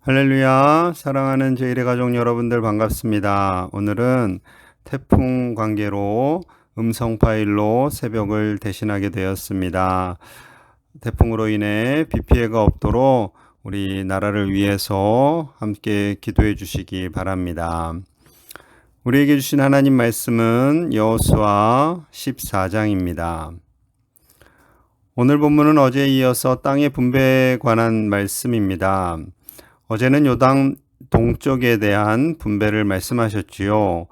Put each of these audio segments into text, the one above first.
할렐루야, 사랑하는 제1의 가족 여러분들 반갑습니다. 오늘은 태풍 관계로 음성 파일로 새벽을 대신하게 되었습니다. 태풍으로 인해 비 피해가 없도록 우리 나라를 위해서 함께 기도해 주시기 바랍니다. 우리에게 주신 하나님 말씀은 여호수아 14장입니다. 오늘 본문은 어제에 이어서 땅의 분배에 관한 말씀입니다. 어제는 요단 동쪽에 대한 분배를 말씀하셨지요.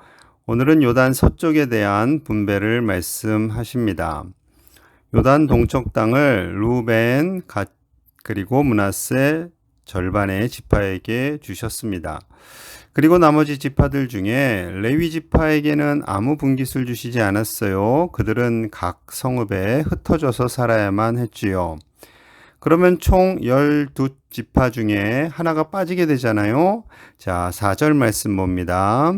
오늘은 요단 서쪽에 대한 분배를 말씀하십니다. 요단 동쪽 땅을 루벤, 갓, 그리고 므낫세 절반의 지파에게 주셨습니다. 그리고 나머지 지파들 중에 레위 지파에게는 아무 분깃을 주시지 않았어요. 그들은 각 성읍에 흩어져서 살아야만 했지요. 그러면 총 12지파 중에 하나가 빠지게 되잖아요. 자, 4절 말씀 봅니다.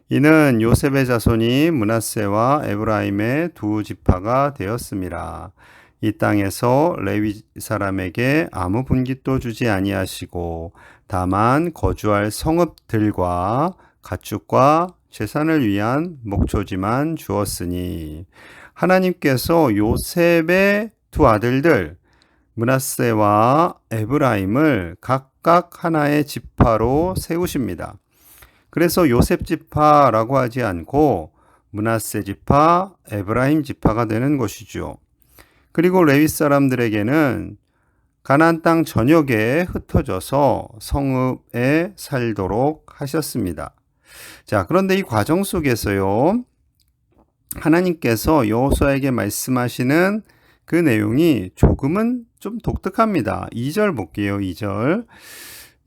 이는 요셉의 자손이 므낫세와 에브라임의 두 지파가 되었습니다. 이 땅에서 레위 사람에게 아무 분깃도 주지 아니하시고 다만 거주할 성읍들과 가축과 재산을 위한 목초지만 주었으니 하나님께서 요셉의 두 아들들 므낫세와 에브라임을 각각 하나의 지파로 세우십니다. 그래서 요셉 지파라고 하지 않고 므낫세 지파, 에브라임 지파가 되는 것이죠. 그리고 레위 사람들에게는 가나안 땅 전역에 흩어져서 성읍에 살도록 하셨습니다. 자, 그런데 이 과정 속에서요, 하나님께서 여호수아에게 말씀하시는 그 내용이 조금은 좀 독특합니다. 2절 볼게요. 2절.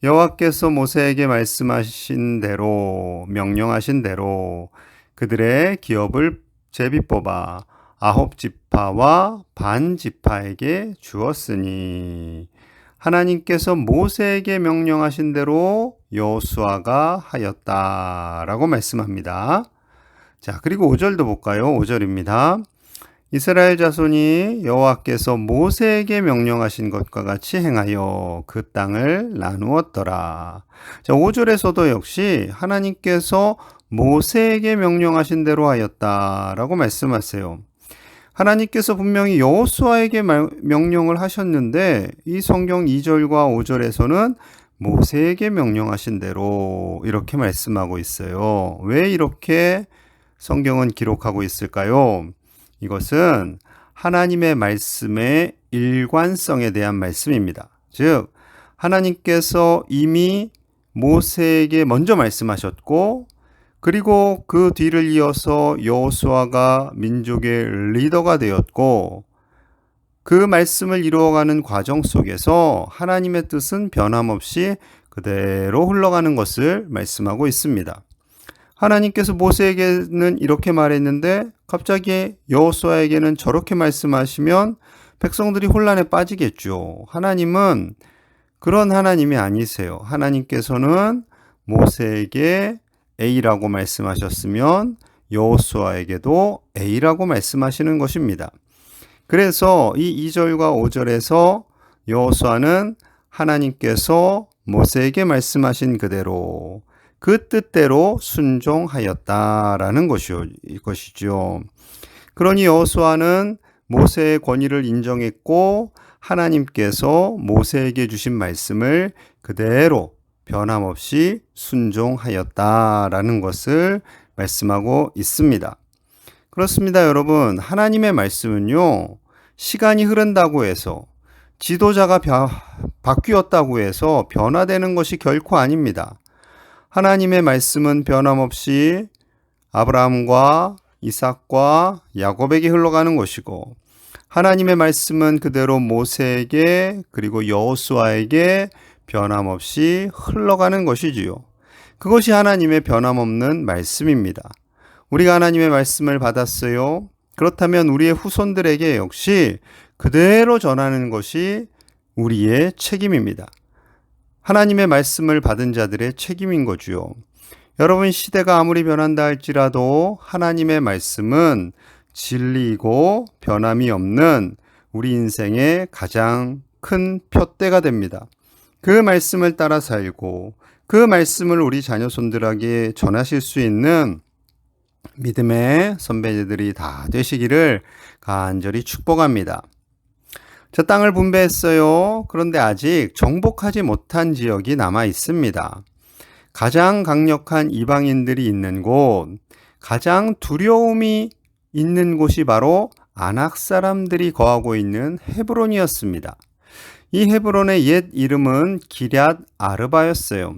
여호와께서 모세에게 말씀하신 대로, 명령하신 대로 그들의 기업을 제비 뽑아 9지파와 반 지파에게 주었으니 하나님께서 모세에게 명령하신 대로 여호수아가 하였다라고 말씀합니다. 자, 그리고 5절도 볼까요? 5절입니다. 이스라엘 자손이 여호와께서 모세에게 명령하신 것과 같이 행하여 그 땅을 나누었더라. 자, 5절에서도 역시 하나님께서 모세에게 명령하신 대로 하였다라고 말씀하세요. 하나님께서 분명히 여호수아에게 명령을 하셨는데 이 성경 2절과 5절에서는 모세에게 명령하신 대로 이렇게 말씀하고 있어요. 왜 이렇게 성경은 기록하고 있을까요? 이것은 하나님의 말씀의 일관성에 대한 말씀입니다. 즉, 하나님께서 이미 모세에게 먼저 말씀하셨고, 그리고 그 뒤를 이어서 여호수아가 민족의 리더가 되었고, 그 말씀을 이루어가는 과정 속에서 하나님의 뜻은 변함없이 그대로 흘러가는 것을 말씀하고 있습니다. 하나님께서 모세에게는 이렇게 말했는데 갑자기 여호수아에게는 저렇게 말씀하시면 백성들이 혼란에 빠지겠죠. 하나님은 그런 하나님이 아니세요. 하나님께서는 모세에게 A라고 말씀하셨으면 여호수아에게도 A라고 말씀하시는 것입니다. 그래서 이 2절과 5절에서 여호수아는 하나님께서 모세에게 말씀하신 그대로 그 뜻대로 순종하였다라는 것이죠. 그러니 여호수아는 모세의 권위를 인정했고 하나님께서 모세에게 주신 말씀을 그대로 변함없이 순종하였다라는 것을 말씀하고 있습니다. 그렇습니다, 여러분. 하나님의 말씀은요, 시간이 흐른다고 해서 지도자가 바뀌었다고 해서 변화되는 것이 결코 아닙니다. 하나님의 말씀은 변함없이 아브라함과 이삭과 야곱에게 흘러가는 것이고 하나님의 말씀은 그대로 모세에게 그리고 여호수아에게 변함없이 흘러가는 것이지요. 그것이 하나님의 변함없는 말씀입니다. 우리가 하나님의 말씀을 받았어요. 그렇다면 우리의 후손들에게 역시 그대로 전하는 것이 우리의 책임입니다. 하나님의 말씀을 받은 자들의 책임인 거죠. 여러분, 시대가 아무리 변한다 할지라도 하나님의 말씀은 진리이고 변함이 없는 우리 인생의 가장 큰 표대가 됩니다. 그 말씀을 따라 살고 그 말씀을 우리 자녀손들에게 전하실 수 있는 믿음의 선배들이 다 되시기를 간절히 축복합니다. 저 땅을 분배했어요. 그런데 아직 정복하지 못한 지역이 남아 있습니다. 가장 강력한 이방인들이 있는 곳, 가장 두려움이 있는 곳이 바로 아낙 사람들이 거하고 있는 헤브론이었습니다. 이 헤브론의 옛 이름은 기럇 아르바였어요.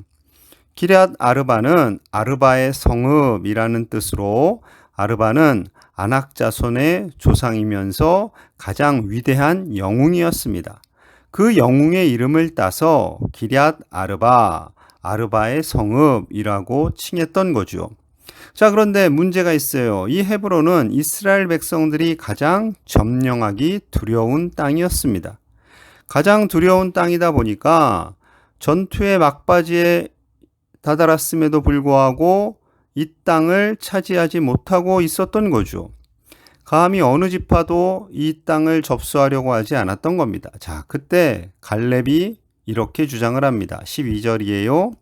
기럇 아르바는 아르바의 성읍이라는 뜻으로 아르바는 아낙 자손의 조상이면서 가장 위대한 영웅이었습니다. 그 영웅의 이름을 따서 기럇 아르바, 아르바의 성읍이라고 칭했던 거죠. 자, 그런데 문제가 있어요. 이 헤브론은 이스라엘 백성들이 가장 점령하기 두려운 땅이었습니다. 가장 두려운 땅이다 보니까 전투의 막바지에 다다랐음에도 불구하고 이 땅을 차지하지 못하고 있었던 거죠. 감히 어느 지파도 이 땅을 접수하려고 하지 않았던 겁니다. 자, 그때 갈렙이 이렇게 주장을 합니다. 12절이에요.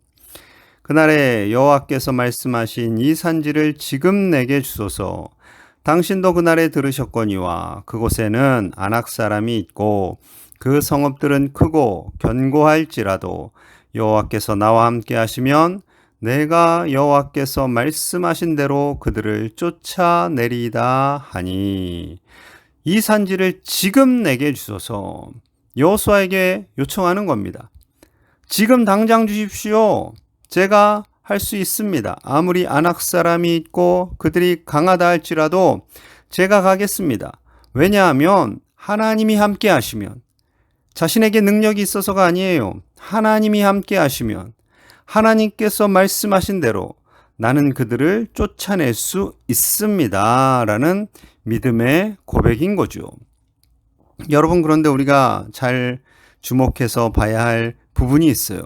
그날에 여호와께서 말씀하신 이 산지를 지금 내게 주소서. 당신도 그날에 들으셨거니와 그곳에는 아낙 사람이 있고 그 성읍들은 크고 견고할지라도 여호와께서 나와 함께 하시면 내가 여호와께서 말씀하신 대로 그들을 쫓아내리다 하니 이 산지를 지금 내게 주소서. 여호수아에게 요청하는 겁니다. 지금 당장 주십시오. 제가 할 수 있습니다. 아무리 아낙 사람이 있고 그들이 강하다 할지라도 제가 가겠습니다. 왜냐하면 하나님이 함께 하시면, 자신에게 능력이 있어서가 아니에요. 하나님이 함께 하시면 하나님께서 말씀하신 대로 나는 그들을 쫓아낼 수 있습니다. 라는 믿음의 고백인 거죠. 여러분, 그런데 우리가 잘 주목해서 봐야 할 부분이 있어요.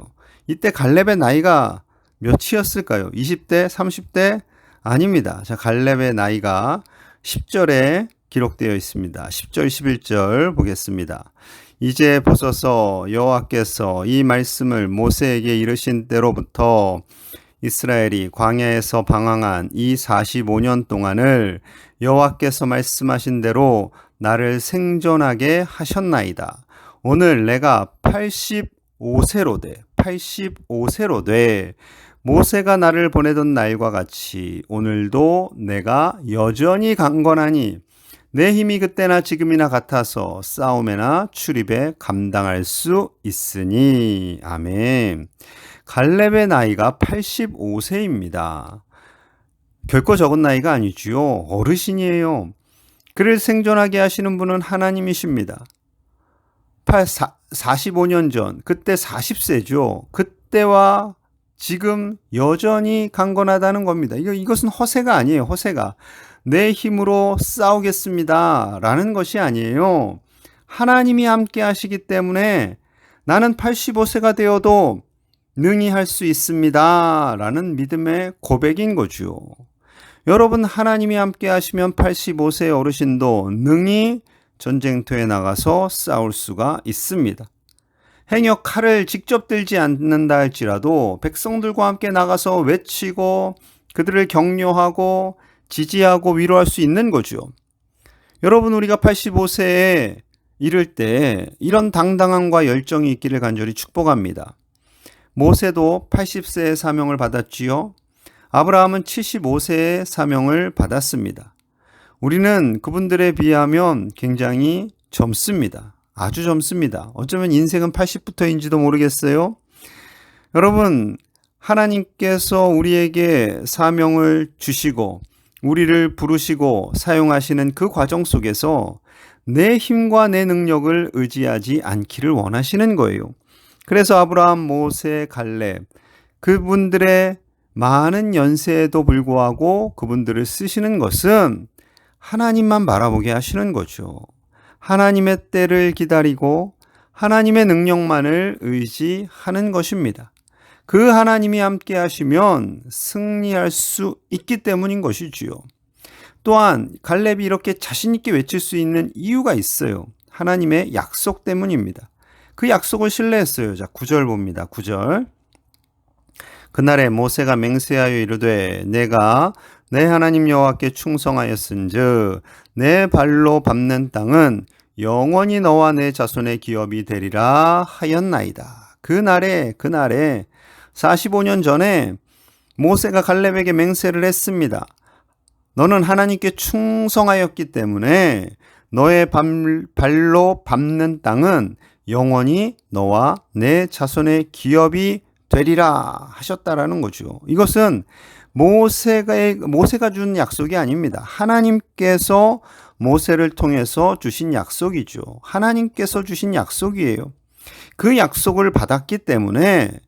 이때 갈렙의 나이가 몇이었을까요? 20대, 30대? 아닙니다. 자, 갈렙의 나이가 10절에 기록되어 있습니다. 10절, 11절 보겠습니다. 이제 보소서 여호와께서 이 말씀을 모세에게 이르신 때로부터 이스라엘이 광야에서 방황한 이 45년 동안을 여호와께서 말씀하신 대로 나를 생존하게 하셨나이다. 오늘 내가 85세로 돼 모세가 나를 보내던 날과 같이 오늘도 내가 여전히 강건하니 내 힘이 그때나 지금이나 같아서 싸움에나 출입에 감당할 수 있으니. 아멘. 갈렙의 나이가 85세입니다. 결코 적은 나이가 아니지요. 어르신이에요. 그를 생존하게 하시는 분은 하나님이십니다. 45년 전, 그때 40세죠. 그때와 지금 여전히 강건하다는 겁니다. 이것은 허세가 아니에요. 허세가. 내 힘으로 싸우겠습니다. 라는 것이 아니에요. 하나님이 함께 하시기 때문에 나는 85세가 되어도 능히 할 수 있습니다. 라는 믿음의 고백인 거죠. 여러분, 하나님이 함께 하시면 85세 어르신도 능히 전쟁터에 나가서 싸울 수가 있습니다. 행여 칼을 직접 들지 않는다 할지라도 백성들과 함께 나가서 외치고 그들을 격려하고 지지하고 위로할 수 있는 거죠. 여러분, 우리가 85세에 이를 때 이런 당당함과 열정이 있기를 간절히 축복합니다. 모세도 80세의 사명을 받았지요. 아브라함은 75세의 사명을 받았습니다. 우리는 그분들에 비하면 굉장히 젊습니다. 아주 젊습니다. 어쩌면 인생은 80부터인지도 모르겠어요. 여러분, 하나님께서 우리에게 사명을 주시고 우리를 부르시고 사용하시는 그 과정 속에서 내 힘과 내 능력을 의지하지 않기를 원하시는 거예요. 그래서 아브라함, 모세, 갈렙, 그분들의 많은 연세에도 불구하고 그분들을 쓰시는 것은 하나님만 바라보게 하시는 거죠. 하나님의 때를 기다리고 하나님의 능력만을 의지하는 것입니다. 그 하나님이 함께 하시면 승리할 수 있기 때문인 것이지요. 또한 갈렙이 이렇게 자신 있게 외칠 수 있는 이유가 있어요. 하나님의 약속 때문입니다. 그 약속을 신뢰했어요. 자, 9절 봅니다. 9절. 그날에 모세가 맹세하여 이르되 내가 내 하나님 여호와께 충성하였은즉 내 발로 밟는 땅은 영원히 너와 내 자손의 기업이 되리라 하였나이다. 그날에 45년 전에 모세가 갈렙에게 맹세를 했습니다. 너는 하나님께 충성하였기 때문에 너의 발로 밟는 땅은 영원히 너와 내 자손의 기업이 되리라 하셨다라는 거죠. 이것은 모세가 준 약속이 아닙니다. 하나님께서 모세를 통해서 주신 약속이죠. 하나님께서 주신 약속이에요. 그 약속을 받았기 때문에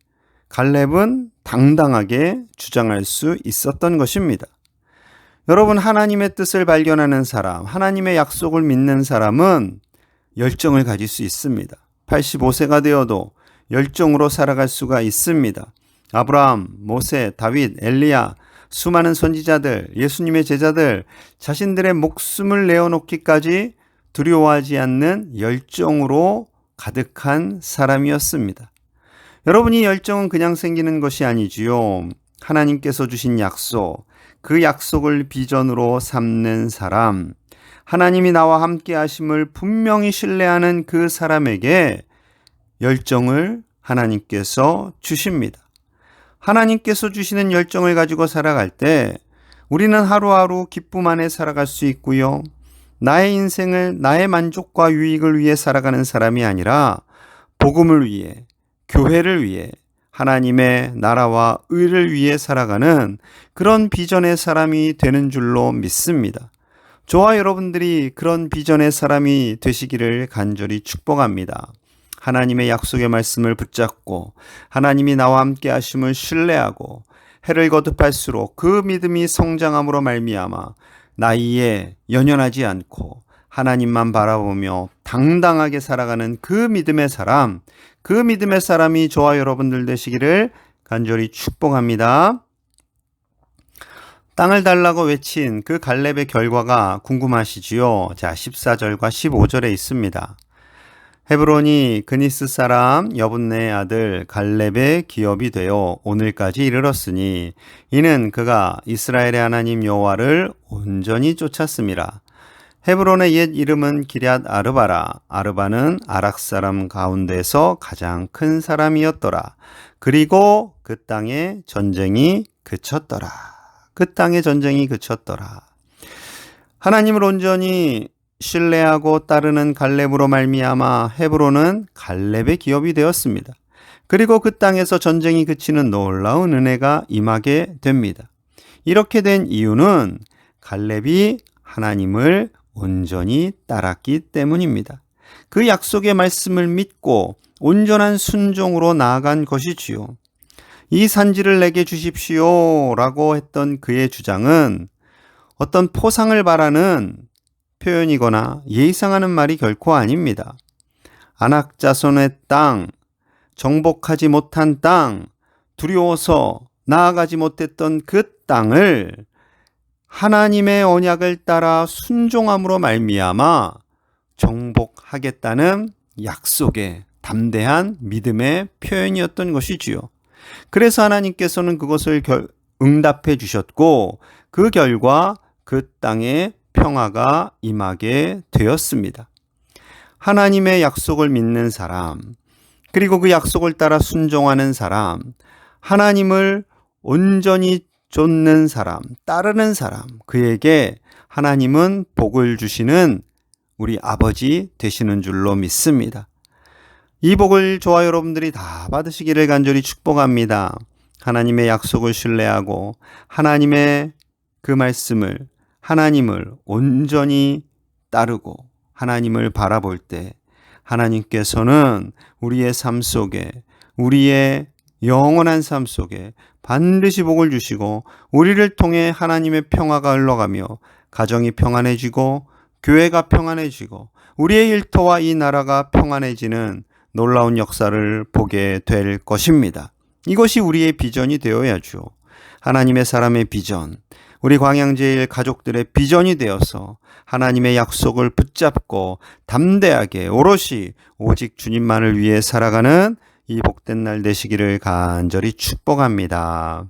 갈렙은 당당하게 주장할 수 있었던 것입니다. 여러분, 하나님의 뜻을 발견하는 사람, 하나님의 약속을 믿는 사람은 열정을 가질 수 있습니다. 85세가 되어도 열정으로 살아갈 수가 있습니다. 아브라함, 모세, 다윗, 엘리야, 수많은 선지자들, 예수님의 제자들, 자신들의 목숨을 내어놓기까지 두려워하지 않는 열정으로 가득한 사람이었습니다. 여러분이 열정은 그냥 생기는 것이 아니지요. 하나님께서 주신 약속, 그 약속을 비전으로 삼는 사람, 하나님이 나와 함께 하심을 분명히 신뢰하는 그 사람에게 열정을 하나님께서 주십니다. 하나님께서 주시는 열정을 가지고 살아갈 때 우리는 하루하루 기쁨 안에 살아갈 수 있고요. 나의 인생을 나의 만족과 유익을 위해 살아가는 사람이 아니라 복음을 위해, 교회를 위해, 하나님의 나라와 의를 위해 살아가는 그런 비전의 사람이 되는 줄로 믿습니다. 저와 여러분들이 그런 비전의 사람이 되시기를 간절히 축복합니다. 하나님의 약속의 말씀을 붙잡고 하나님이 나와 함께 하심을 신뢰하고 해를 거듭할수록 그 믿음이 성장함으로 말미암아 나이에 연연하지 않고 하나님만 바라보며 당당하게 살아가는 그 믿음의 사람이 저와 여러분들 되시기를 간절히 축복합니다. 땅을 달라고 외친 그 갈렙의 결과가 궁금하시지요? 자, 14절과 15절에 있습니다. 헤브론이 그니스 사람 여분네의 아들 갈렙의 기업이 되어 오늘까지 이르렀으니 이는 그가 이스라엘의 하나님 여호와를 온전히 쫓았음이라. 헤브론의 옛 이름은 기럇 아르바라. 아르바는 아락 사람 가운데서 가장 큰 사람이었더라. 그리고 그 땅에 전쟁이 그쳤더라. 하나님을 온전히 신뢰하고 따르는 갈렙으로 말미암아 헤브론은 갈렙의 기업이 되었습니다. 그리고 그 땅에서 전쟁이 그치는 놀라운 은혜가 임하게 됩니다. 이렇게 된 이유는 갈렙이 하나님을 온전히 따랐기 때문입니다. 그 약속의 말씀을 믿고 온전한 순종으로 나아간 것이지요. 이 산지를 내게 주십시오 라고 했던 그의 주장은 어떤 포상을 바라는 표현이거나 예의상하는 말이 결코 아닙니다. 아낙 자손의 땅, 정복하지 못한 땅, 두려워서 나아가지 못했던 그 땅을 하나님의 언약을 따라 순종함으로 말미암아 정복하겠다는 약속의 담대한 믿음의 표현이었던 것이지요. 그래서 하나님께서는 그것을 응답해 주셨고 그 결과 그 땅에 평화가 임하게 되었습니다. 하나님의 약속을 믿는 사람, 그리고 그 약속을 따라 순종하는 사람, 하나님을 온전히 쫓는 사람, 따르는 사람, 그에게 하나님은 복을 주시는 우리 아버지 되시는 줄로 믿습니다. 이 복을 저와 여러분들이 다 받으시기를 간절히 축복합니다. 하나님의 약속을 신뢰하고 하나님의 그 말씀을, 하나님을 온전히 따르고 하나님을 바라볼 때 하나님께서는 우리의 삶 속에, 우리의 영원한 삶 속에 반드시 복을 주시고 우리를 통해 하나님의 평화가 흘러가며 가정이 평안해지고 교회가 평안해지고 우리의 일터와 이 나라가 평안해지는 놀라운 역사를 보게 될 것입니다. 이것이 우리의 비전이 되어야죠. 하나님의 사람의 비전, 우리 광양제일 가족들의 비전이 되어서 하나님의 약속을 붙잡고 담대하게 오롯이 오직 주님만을 위해 살아가는 이 복된 날 되시기를 간절히 축복합니다.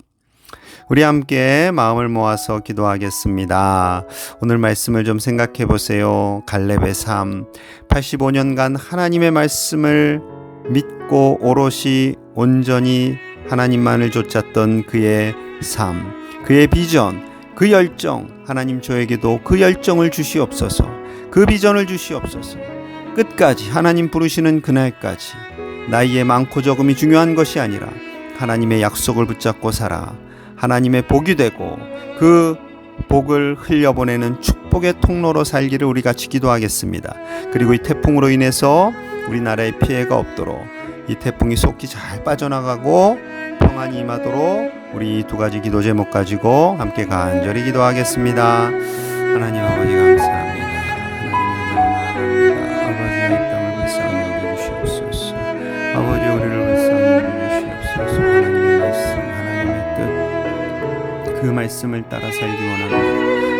우리 함께 마음을 모아서 기도하겠습니다. 오늘 말씀을 좀 생각해 보세요. 갈렙의 삶, 85년간 하나님의 말씀을 믿고 오롯이 온전히 하나님만을 좇았던 그의 삶, 그의 비전, 그 열정, 하나님 저에게도 그 열정을 주시옵소서, 그 비전을 주시옵소서. 끝까지 하나님 부르시는 그날까지 나이에 많고 적음이 중요한 것이 아니라 하나님의 약속을 붙잡고 살아 하나님의 복이 되고 그 복을 흘려보내는 축복의 통로로 살기를 우리 같이 기도하겠습니다. 그리고 이 태풍으로 인해서 우리나라에 피해가 없도록 이 태풍이 속히 잘 빠져나가고 평안이 임하도록 우리 두 가지 기도 제목 가지고 함께 간절히 기도하겠습니다. 하나님 아버지 감사합니다. 하나님 나아갑니다. 아버지의 땅을 불쌍히 여겨주시옵소서. 아버지 우리를 불쌍히 여겨주시옵소서. 하나님의 말씀, 하나님의 뜻, 그 말씀을 따라 살기 원합니다.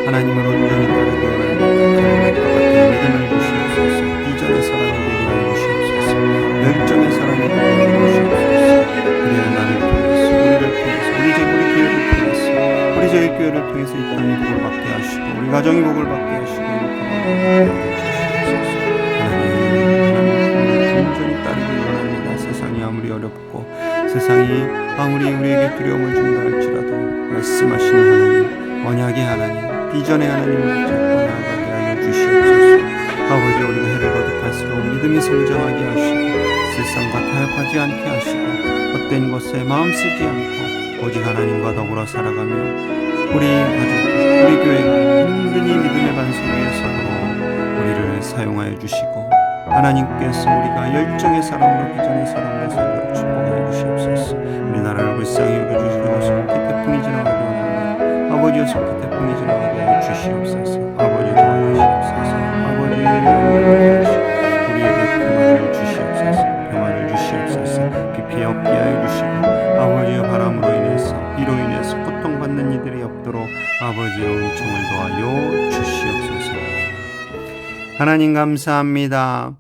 하나님을 온전히 따르기 원합니다. 갈렙과 같은 믿음을 주시옵소서. 비전의 사람이 되게 하여 주시옵소서. 열정의 사람이 되게 하여 주시옵소서. 그리하여 나를 통해서 우리 교회를 통해서 우리 저희 교회를 통해서 이 땅이 복을 받게 하시고 우리 가정이 복을 받게 하시고 하나님 온전히 따르기 원합니다. 세상이 아무리 어렵고 세상이 아무리 우리에게 두려움을 준다 할지라도 말씀하시는 하나님, 언약의 하나님, 비전의 하나님을 붙잡고 나아가게 하여 주시옵소서. 아버지 우리가 해를 거듭할수록 믿음이 성장하게 하시고 세상과 타협하지 않게 하시고 헛된 것에 마음 쓰지 않고 오직 하나님과 더불어 살아가며 우리 가족, 우리 교회가 든든히 믿음의 반석 위에 서도록 우리를 사용하여 주시고 하나님께서 우리가 열정의 사람으로 비전의 사람으로 살도록 축복하여 주시옵소서. 우리나라를 불쌍히 여겨주시고 속히 태풍이 지나가게 원합니다. 아버지여 속히 태풍이 지나가게 하여 주시옵소서. 아버지 도와주시옵소서. 아버지 우리에게 평안을 주시옵소서. 평안을 주시옵소서. 비 피해 없게 하여 주시고 아버지여 바람으로 인해서 비로 인해서 고통받는 이들이 없도록 아버지여 은총을 도하여 주시옵소서. 하나님 감사합니다.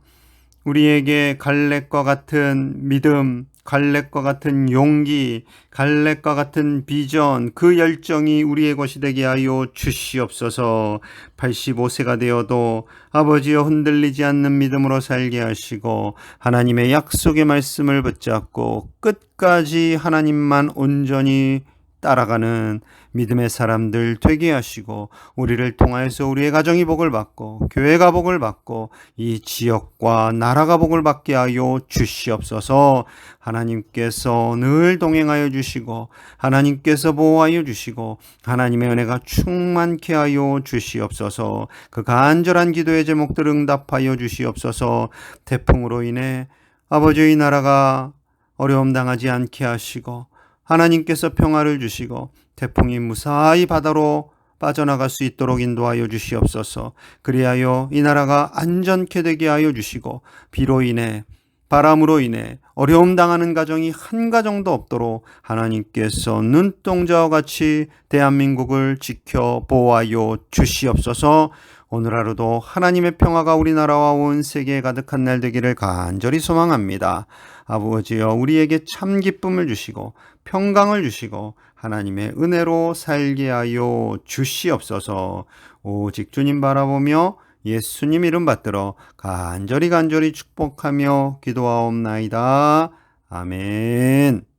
우리에게 갈렙과 같은 믿음, 갈렙과 같은 용기, 갈렙과 같은 비전, 그 열정이 우리의 것이 되게 하여 주시옵소서. 85세가 되어도 아버지여 흔들리지 않는 믿음으로 살게 하시고 하나님의 약속의 말씀을 붙잡고 끝까지 하나님만 온전히 따라가는 믿음의 사람들 되게 하시고 우리를 통하여서 우리의 가정이 복을 받고 교회가 복을 받고 이 지역과 나라가 복을 받게 하여 주시옵소서. 하나님께서 늘 동행하여 주시고 하나님께서 보호하여 주시고 하나님의 은혜가 충만케 하여 주시옵소서. 그 간절한 기도의 제목들 응답하여 주시옵소서. 태풍으로 인해 아버지의 나라가 어려움 당하지 않게 하시고 하나님께서 평화를 주시고 태풍이 무사히 바다로 빠져나갈 수 있도록 인도하여 주시옵소서. 그리하여 이 나라가 안전케 되게 하여 주시고 비로 인해 바람으로 인해 어려움 당하는 가정이 한 가정도 없도록 하나님께서 눈동자와 같이 대한민국을 지켜 보호하여 주시옵소서. 오늘 하루도 하나님의 평화가 우리나라와 온 세계에 가득한 날 되기를 간절히 소망합니다. 아버지여 우리에게 참 기쁨을 주시고 평강을 주시고 하나님의 은혜로 살게 하여 주시옵소서. 오직 주님 바라보며 예수님 이름 받들어 간절히 축복하며 기도하옵나이다. 아멘.